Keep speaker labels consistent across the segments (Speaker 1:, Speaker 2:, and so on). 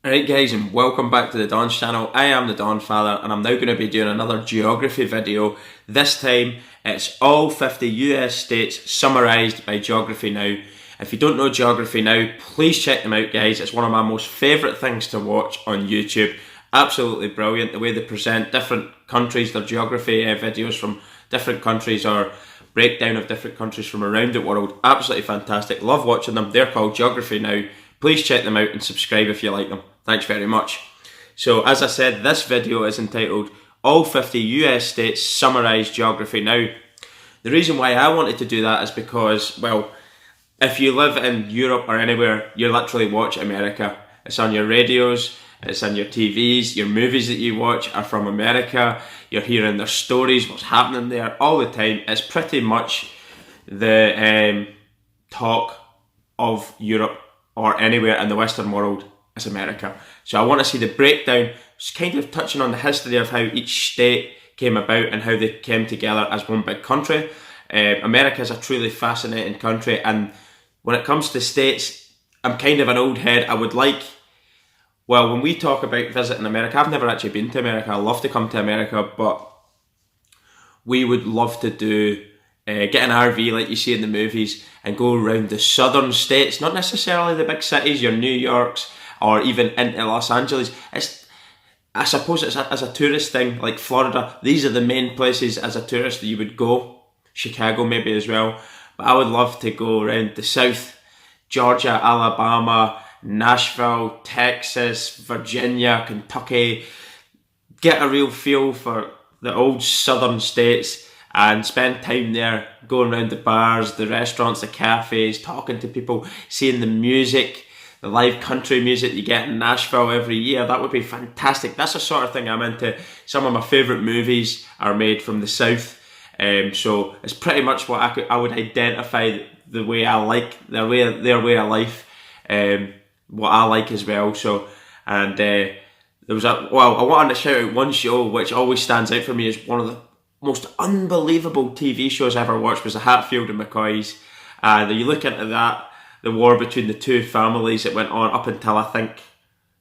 Speaker 1: Alright guys, and welcome back to the Don's channel. I am the Donfather and I'm now going to be doing another geography video. This time it's all 50 US states summarised by Geography Now. If you don't know Geography Now, please check them out guys. It's one of my most favourite things to watch on YouTube. Absolutely brilliant the way they present different countries, their geography videos from different countries or breakdown of different countries from around the world. Absolutely fantastic. Love watching them. They're called Geography Now. Please check them out and subscribe if you like them. Thanks very much. So as I said, this video is entitled All 50 US States Summarised Geography Now. The reason why I wanted to do that is because, well, if you live in Europe or anywhere, you literally watch America. It's on your radios, it's on your TVs, your movies that you watch are from America, you're hearing their stories, what's happening there all the time. It's pretty much the talk of Europe or anywhere in the Western world is America. So I want to see the breakdown, just kind of touching on the history of how each state came about and how they came together as one big country. America is a truly fascinating country, and when it comes to states, I'm kind of an old head. I would like, well, when we talk about visiting America, I've never actually been to America. I love to come to America, but we would love to do get an RV like you see in the movies and go around the southern states, not necessarily the big cities, your New Yorks, or even into Los Angeles. I suppose it's as a tourist thing, like Florida. These are the main places as a tourist that you would go. Chicago maybe as well. But I would love to go around the south, Georgia, Alabama, Nashville, Texas, Virginia, Kentucky. Get a real feel for the old southern states and spend time there, going around the bars, the restaurants, the cafes, talking to people, seeing the music, the live country music you get in Nashville every year. That would be fantastic. That's the sort of thing I'm into. Some of my favourite movies are made from the south, so it's pretty much what I would identify the way I like, their way of life, what I like as well. So, and there was I wanted to shout out one show which always stands out for me as one of the most unbelievable TV shows I ever watched, was the Hatfield and McCoys. You look into that, the war between the two families that went on up until I think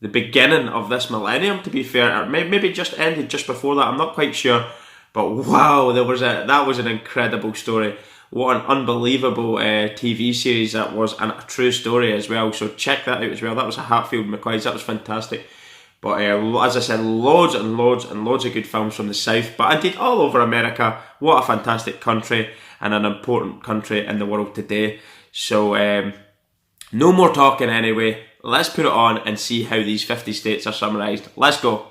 Speaker 1: the beginning of this millennium, to be fair, or maybe just ended just before that, I'm not quite sure. But wow, that was an incredible story. What an unbelievable TV series that was, and a true story as well. So check that out as well. That was a Hatfield and McCoys. That was fantastic. But as I said, loads and loads and loads of good films from the South, but indeed all over America. What a fantastic country and an important country in the world today. So no more talking anyway. Let's put it on and see how these 50 states are summarised. Let's go.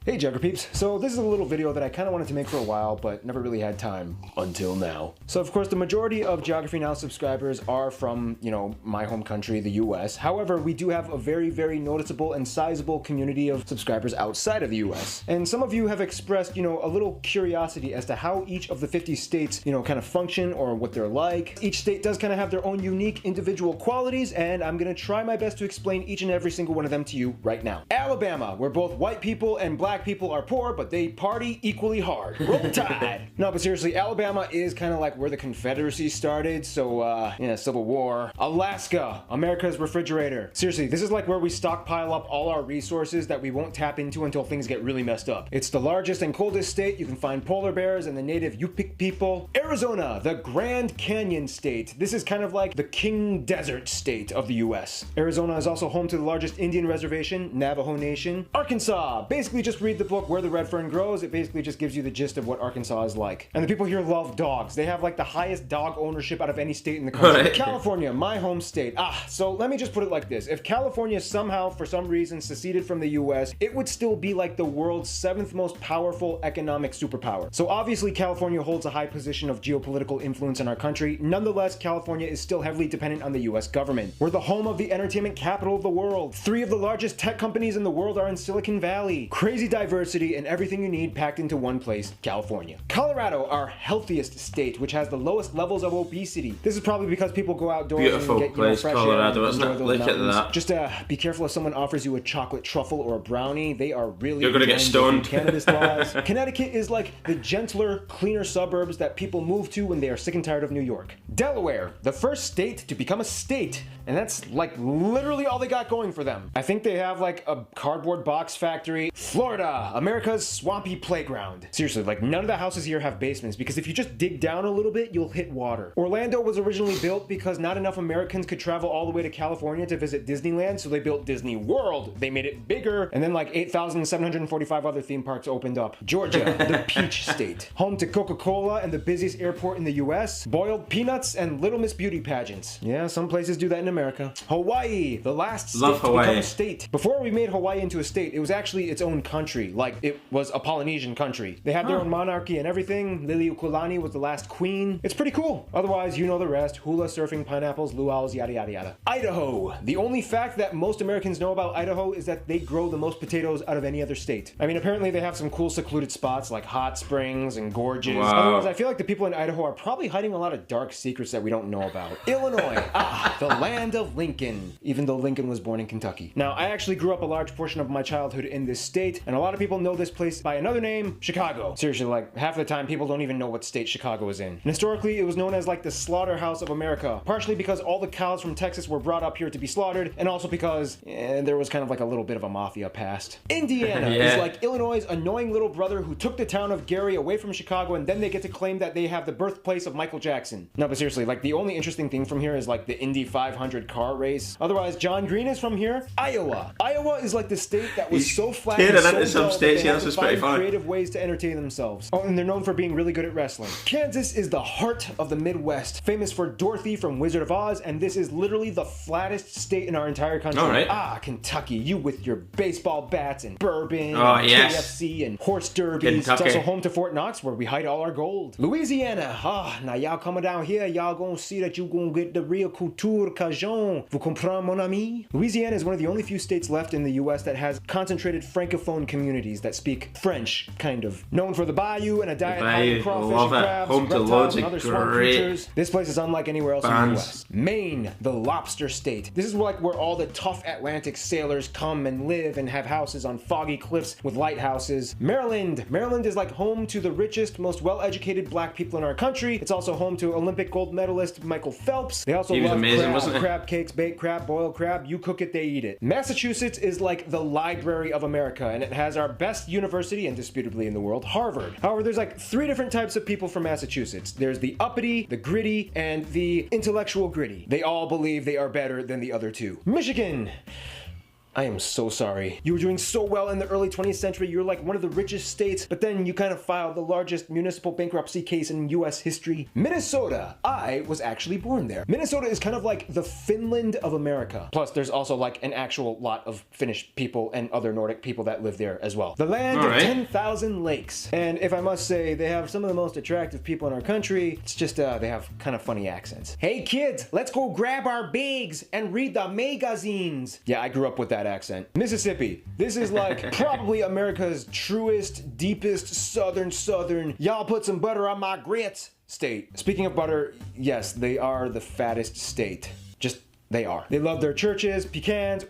Speaker 2: Hey Geography peeps, so this is a little video that I kind of wanted to make for a while, but never really had time until now. So of course the majority of Geography Now subscribers are from, my home country, the US. However, we do have a very, very noticeable and sizable community of subscribers outside of the US. And some of you have expressed, a little curiosity as to how each of the 50 states, kind of function or what they're like. Each state does kind of have their own unique individual qualities, and I'm gonna try my best to explain each and every single one of them to you right now. Alabama, where both white people and black people are poor, but they party equally hard. Roll Tide! No, but seriously, Alabama is kind of like where the Confederacy started, so, Civil War. Alaska, America's refrigerator. Seriously, this is like where we stockpile up all our resources that we won't tap into until things get really messed up. It's the largest and coldest state. You can find polar bears and the native Yupik people. Arizona, the Grand Canyon state. This is kind of like the King Desert state of the US. Arizona is also home to the largest Indian reservation, Navajo Nation. Arkansas, basically just read the book Where the Red Fern Grows. It basically just gives you the gist of what Arkansas is like. And the people here love dogs. They have like the highest dog ownership out of any state in the country. Right. California, my home state. So let me just put it like this. If California somehow, for some reason, seceded from the US, it would still be like the world's 7th most powerful economic superpower. So obviously California holds a high position of geopolitical influence in our country. Nonetheless, California is still heavily dependent on the US government. We're the home of the entertainment capital of the world. 3 of the largest tech companies in the world are in Silicon Valley. Crazy crazy diversity and everything you need packed into one place, California. Colorado, our healthiest state, which has the lowest levels of obesity. This is probably because people go outdoors
Speaker 1: Beautiful
Speaker 2: and get
Speaker 1: place,
Speaker 2: fresh
Speaker 1: Colorado,
Speaker 2: air and
Speaker 1: isn't
Speaker 2: enjoy
Speaker 1: it?
Speaker 2: those
Speaker 1: Look at
Speaker 2: mountains.
Speaker 1: that.
Speaker 2: Just be careful if someone offers you a chocolate truffle or a brownie. They are really
Speaker 1: You're gonna get stoned.
Speaker 2: cannabis laws. Connecticut is like the gentler, cleaner suburbs that people move to when they are sick and tired of New York. Delaware, the first state to become a state, and that's like literally all they got going for them. I think they have like a cardboard box factory. Florida, America's swampy playground. Seriously, like none of the houses here have basements because if you just dig down a little bit, you'll hit water. Orlando was originally built because not enough Americans could travel all the way to California to visit Disneyland, so they built Disney World. They made it bigger, and then like 8,745 other theme parks opened up. Georgia, the Peach State. Home to Coca-Cola and the busiest airport in the US. Boiled peanuts and Little Miss Beauty pageants. Yeah, some places do that in America. Hawaii, the last state to become a state. Before we made Hawaii into a state, it was actually its own country. Like, it was a Polynesian country. They had their own monarchy and everything. Liliuokalani was the last queen. It's pretty cool. Otherwise, you know the rest. Hula, surfing, pineapples, luau's, yada yada yada. Idaho. The only fact that most Americans know about Idaho is that they grow the most potatoes out of any other state. I mean, apparently they have some cool secluded spots like hot springs and gorges.
Speaker 1: Wow.
Speaker 2: Otherwise, I feel like the people in Idaho are probably hiding a lot of dark secrets that we don't know about. Illinois. The land of Lincoln. Even though Lincoln was born in Kentucky. Now, I actually grew up a large portion of my childhood in this state, and a lot of people know this place by another name, Chicago. Seriously, like half the time people don't even know what state Chicago is in. And historically, it was known as like the slaughterhouse of America, partially because all the cows from Texas were brought up here to be slaughtered, and also because there was kind of like a little bit of a mafia past. Indiana is like Illinois' annoying little brother who took the town of Gary away from Chicago, and then they get to claim that they have the birthplace of Michael Jackson. No, but seriously, like the only interesting thing from here is like the Indy 500 car race. Otherwise, John Green is from here. Iowa. Iowa is like the state that was so flat and so dull that they had to find creative ways to entertain themselves. Oh, and they're known for being really good at wrestling. Kansas is the heart of the Midwest, famous for Dorothy from Wizard of Oz, and this is literally the flattest state in our entire country.
Speaker 1: All right.
Speaker 2: Kentucky, you with your baseball bats and bourbon,
Speaker 1: and
Speaker 2: KFC and horse derbies.
Speaker 1: Kentucky.
Speaker 2: It's also home to Fort Knox, where we hide all our gold. Louisiana, now y'all coming down here, y'all gonna see that you gonna get the real culture cajun. Vous comprenez, mon ami? Louisiana is one of the only few states left in the US that has concentrated francophone communities that speak French, kind of. Known for the bayou and a diet high in crawfish and crabs,
Speaker 1: home to
Speaker 2: reptiles
Speaker 1: loads
Speaker 2: and
Speaker 1: of
Speaker 2: other swamp
Speaker 1: great
Speaker 2: creatures. This place is unlike anywhere else in the US. Maine, the lobster state. This is like where all the tough Atlantic sailors come and live and have houses on foggy cliffs with lighthouses. Maryland. Maryland is like home to the richest, most well-educated black people in our country. It's also home to Olympic gold medalist Michael Phelps. They also love crab cakes, baked crab, boiled crab. You cook it, they eat it. Massachusetts is like the library of America, and it has our best university, indisputably in the world, Harvard. However, there's like 3 different types of people from Massachusetts. There's the uppity, the gritty, and the intellectual gritty. They all believe they are better than the other 2. Michigan. I am so sorry. You were doing so well in the early 20th century. You're like one of the richest states, but then you kind of filed the largest municipal bankruptcy case in US history. Minnesota. I was actually born there. Minnesota is kind of like the Finland of America. Plus, there's also like an actual lot of Finnish people and other Nordic people that live there as well. The land of 10,000 lakes. And if I must say, they have some of the most attractive people in our country. It's just, they have kind of funny accents. Hey kids, let's go grab our bags and read the magazines. Yeah, I grew up with that accent. Mississippi. This is like probably America's truest, deepest, southern, y'all put some butter on my grits state. Speaking of butter, yes, they are the fattest state. Just They are. They love their churches, pecans,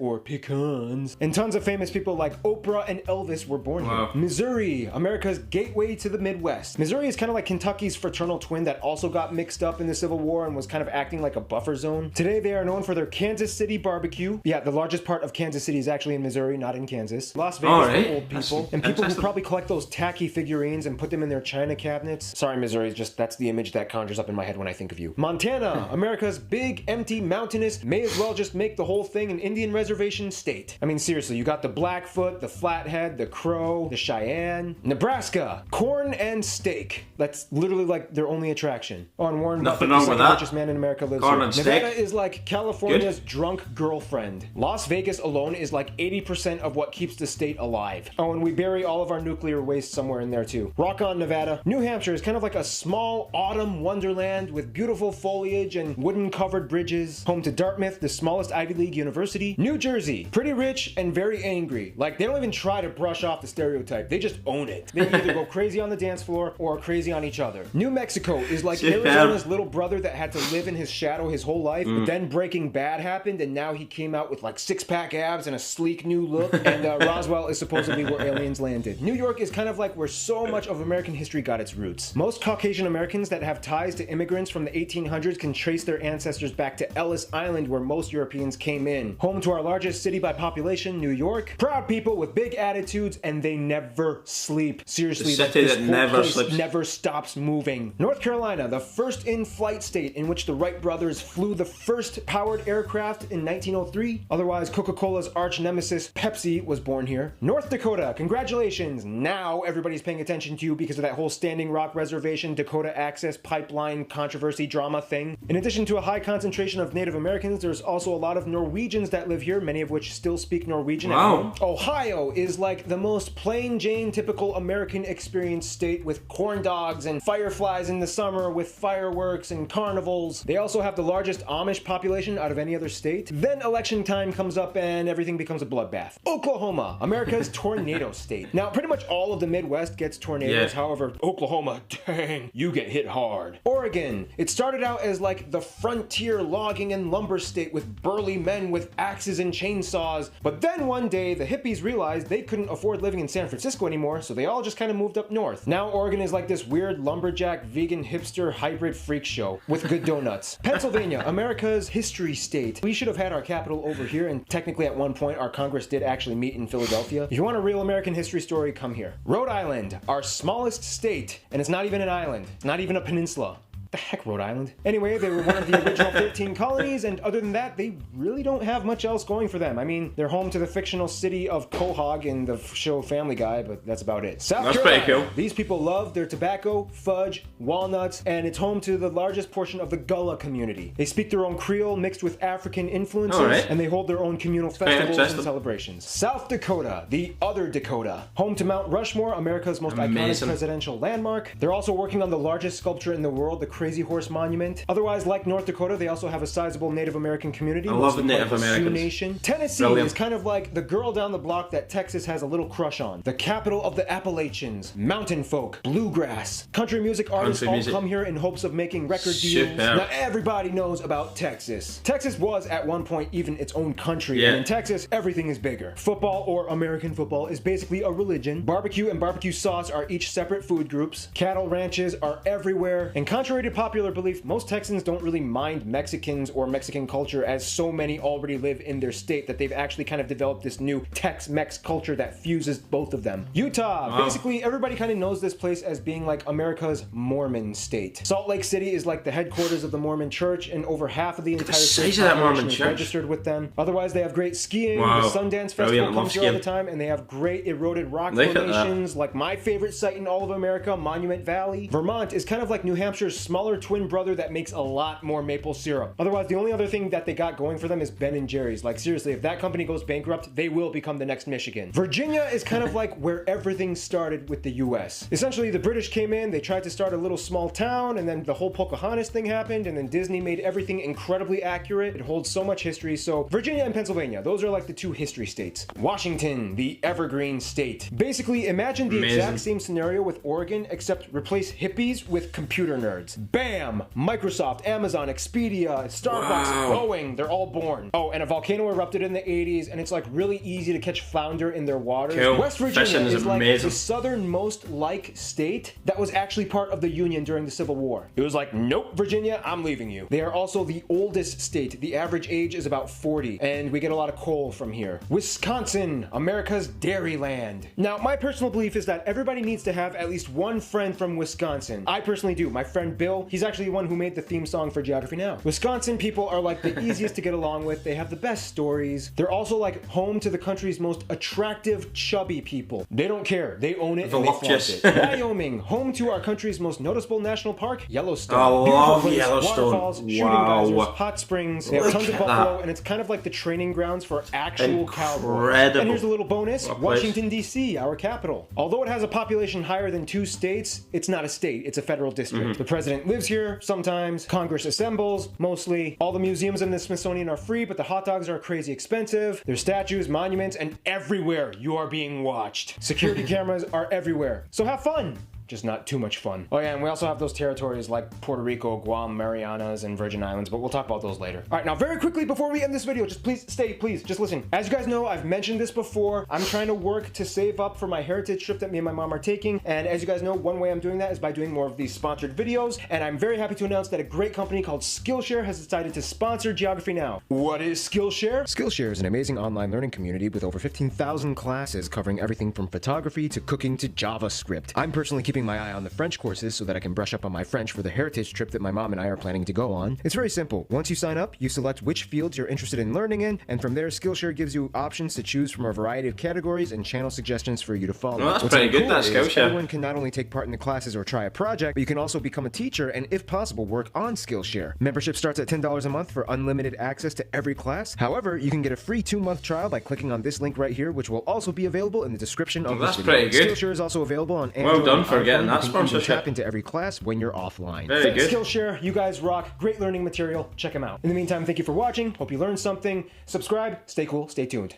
Speaker 2: and tons of famous people like Oprah and Elvis were born here. Missouri, America's gateway to the Midwest. Missouri is kind of like Kentucky's fraternal twin that also got mixed up in the Civil War and was kind of acting like a buffer zone. Today they are known for their Kansas City barbecue. Yeah, the largest part of Kansas City is actually in Missouri, not in Kansas. Las Vegas for old people, and people who probably collect those tacky figurines and put them in their china cabinets. Sorry, Missouri, that's the image that conjures up in my head when I think of you. Montana, America's big, empty, mountainous, may as well just make the whole thing an Indian reservation state. I mean, seriously, you got the Blackfoot, the Flathead, the Crow, the Cheyenne. Nebraska, corn and steak. That's literally like their only attraction. Oh, and Warren Buffett, the second richest man in America, lives here. Nevada is like California's drunk girlfriend. Las Vegas alone is like 80% of what keeps the state alive. Oh, and we bury all of our nuclear waste somewhere in there too. Rock on, Nevada. New Hampshire is kind of like a small autumn wonderland with beautiful foliage and wooden covered bridges. Home to Dartmouth Dartmouth, the smallest Ivy League university. New Jersey, pretty rich and very angry. Like, they don't even try to brush off the stereotype. They just own it. They either go crazy on the dance floor or crazy on each other. New Mexico is like Arizona's little brother that had to live in his shadow his whole life, but then Breaking Bad happened, and now he came out with like six-pack abs and a sleek new look, and Roswell is supposedly where aliens landed. New York is kind of like where so much of American history got its roots. Most Caucasian Americans that have ties to immigrants from the 1800s can trace their ancestors back to Ellis Island, where most Europeans came in. Home to our largest city by population, New York. Proud people with big attitudes, and they never sleep. Seriously,
Speaker 1: the city that never sleeps.
Speaker 2: Never stops moving. North Carolina, the first in-flight state in which the Wright brothers flew the first powered aircraft in 1903. Otherwise, Coca-Cola's arch nemesis Pepsi was born here. North Dakota, congratulations. Now everybody's paying attention to you because of that whole Standing Rock Reservation, Dakota Access Pipeline controversy drama thing. In addition to a high concentration of Native Americans, there's also a lot of Norwegians that live here, many of which still speak Norwegian at home. Ohio is like the most plain Jane typical American experience state, with corn dogs and fireflies in the summer with fireworks and carnivals. They also have the largest Amish population out of any other state. Then election time comes up and everything becomes a bloodbath. Oklahoma, America's tornado state. Now, pretty much all of the Midwest gets tornadoes. However, Oklahoma, dang, you get hit hard. Oregon, it started out as like the frontier logging and lumber state with burly men with axes and chainsaws. But then one day, the hippies realized they couldn't afford living in San Francisco anymore, so they all just kind of moved up north. Now Oregon is like this weird lumberjack, vegan, hipster, hybrid freak show with good donuts. Pennsylvania, America's history state. We should have had our capital over here, and technically at one point our Congress did actually meet in Philadelphia. If you want a real American history story, come here. Rhode Island, our smallest state, and it's not even an island. It's not even a peninsula. The heck, Rhode Island? Anyway, they were one of the original 13 colonies, and other than that, they really don't have much else going for them. I mean, they're home to the fictional city of Quahog in the show Family Guy, but that's about it. South Carolina.
Speaker 1: Pretty cool.
Speaker 2: These people love their tobacco, fudge, walnuts, and it's home to the largest portion of the Gullah community. They speak their own Creole mixed with African influences, and they hold their own communal festivals and celebrations. South Dakota, the other Dakota. Home to Mount Rushmore, America's most iconic presidential landmark. They're also working on the largest sculpture in the world, the Crazy Horse Monument. Otherwise, like North Dakota, they also have a sizable Native American community.
Speaker 1: I love the Native Americans.
Speaker 2: Sioux Nation. Tennessee is kind of like the girl down the block that Texas has a little crush on. The capital of the Appalachians. Mountain folk. Bluegrass. Country music artists all come here in hopes of making record deals. Now everybody knows about Texas. Texas was at one point even its own country, and in Texas, everything is bigger. Football, or American football, is basically a religion. Barbecue and barbecue sauce are each separate food groups. Cattle ranches are everywhere, and contrary to popular belief, most Texans don't really mind Mexicans or Mexican culture, as so many already live in their state that they've actually kind of developed this new Tex-Mex culture that fuses both of them. Utah, basically everybody kind of knows this place as being like America's Mormon state. Salt Lake City is like the headquarters of the Mormon Church, and over half of the entire state population is registered with them. Otherwise, they have great skiing. The Sundance Festival comes here all the time, and they have great eroded rock formations, like my favorite site in all of America, Monument Valley. Vermont is kind of like New Hampshire's smaller twin brother that makes a lot more maple syrup. Otherwise, the only other thing that they got going for them is Ben & Jerry's. Like, seriously, if that company goes bankrupt, they will become the next Michigan. Virginia is kind of like where everything started with the US. Essentially, the British came in, they tried to start a little small town, and then the whole Pocahontas thing happened, and then Disney made everything incredibly accurate. It holds so much history. So Virginia and Pennsylvania, those are like the two history states. Washington, the evergreen state. Basically, imagine the exact same scenario with Oregon, except replace hippies with computer nerds. Bam! Microsoft, Amazon, Expedia, Starbucks, Boeing, they're all born. Oh, and a volcano erupted in the 80s, and it's like really easy to catch flounder in their waters. West Virginia is like the southernmost like state that was actually part of the Union during the Civil War. It was like, nope, Virginia, I'm leaving you. They are also the oldest state. The average age is about 40, and we get a lot of coal from here. Wisconsin, America's dairy land. Now, my personal belief is that everybody needs to have at least one friend from Wisconsin. I personally do. My friend Bill, he's actually the one who made the theme song for Geography Now. Wisconsin people are like the easiest to get along with. They have the best stories. They're also like home to the country's most attractive, chubby people. They don't care. They own it and they flaunt it. Wyoming, home to our country's most noticeable national park, Yellowstone.
Speaker 1: I love
Speaker 2: place,
Speaker 1: Yellowstone.
Speaker 2: Waterfalls, shooting geysers, hot springs. They have tons of buffalo, and it's kind of like the training grounds for actual cowboys. And here's a little bonus. Washington, D.C., our capital. Although it has a population higher than 2 states, it's not a state. It's a federal district. The president lives here sometimes. Congress assembles, mostly. All the museums in the Smithsonian are free, but the hot dogs are crazy expensive. There's statues, monuments, and everywhere you are being watched. Security cameras are everywhere. So have fun. Just not too much fun. Oh yeah, and we also have those territories like Puerto Rico, Guam, Marianas, and Virgin Islands, but we'll talk about those later. All right, now very quickly before we end this video, just please just listen. As you guys know, I've mentioned this before, I'm trying to work to save up for my heritage trip that me and my mom are taking, and as you guys know, one way I'm doing that is by doing more of these sponsored videos, and I'm very happy to announce that a great company called Skillshare has decided to sponsor Geography Now. What is Skillshare? Skillshare is an amazing online learning community with over 15,000 classes covering everything from photography to cooking to JavaScript. I'm personally keeping my eye on the French courses so that I can brush up on my French for the heritage trip that my mom and I are planning to go on. It's very simple. Once you sign up, you select which fields you're interested in learning in, and from there, Skillshare gives you options to choose from a variety of categories and channel suggestions for you to follow.
Speaker 1: Well, that's pretty good, that Skillshare.
Speaker 2: Everyone can not only take part in the classes or try a project, but you can also become a teacher and, if possible, work on Skillshare. Membership starts at $10 a month for unlimited access to every class. However, you can get a free 2-month trial by clicking on this link right here, which will also be available in the description of this video.
Speaker 1: That's pretty good.
Speaker 2: Skillshare is also available on Android.
Speaker 1: Well done for getting that sponsorship.
Speaker 2: Tap into every class when you're offline.
Speaker 1: Very good.
Speaker 2: Skillshare, you guys rock. Great learning material. Check them out. In the meantime, thank you for watching. Hope you learned something. Subscribe. Stay cool. Stay tuned.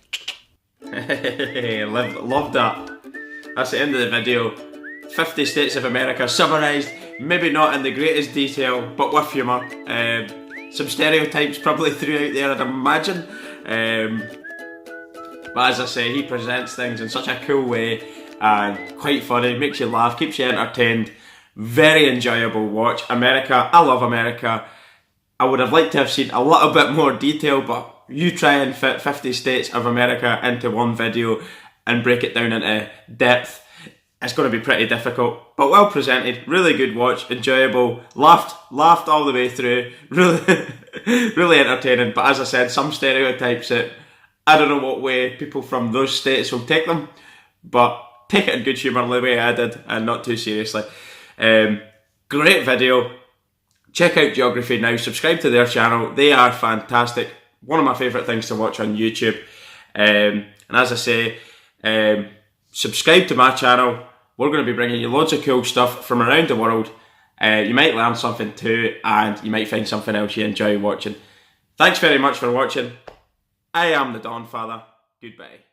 Speaker 1: Hey, love that. That's the end of the video. 50 states of America summarised. Maybe not in the greatest detail, but with humour. Some stereotypes probably threw out there, I'd imagine. But as I say, he presents things in such a cool way and quite funny, makes you laugh, keeps you entertained. Very enjoyable watch. America, I love America. I would have liked to have seen a little bit more detail, but you try and fit 50 states of America into one video and break it down into depth. It's going to be pretty difficult, but well presented, really good watch, enjoyable, laughed all the way through, really entertaining. But as I said, some stereotypes that I don't know what way people from those states will take them, but take it in good humour the way I did and not too seriously. Great video. Check out Geography Now, subscribe to their channel, they are fantastic. One of my favourite things to watch on YouTube. And as I say, subscribe to my channel. We're going to be bringing you loads of cool stuff from around the world. You might learn something too, and you might find something else you enjoy watching. Thanks very much for watching. I am the Donfather. Goodbye.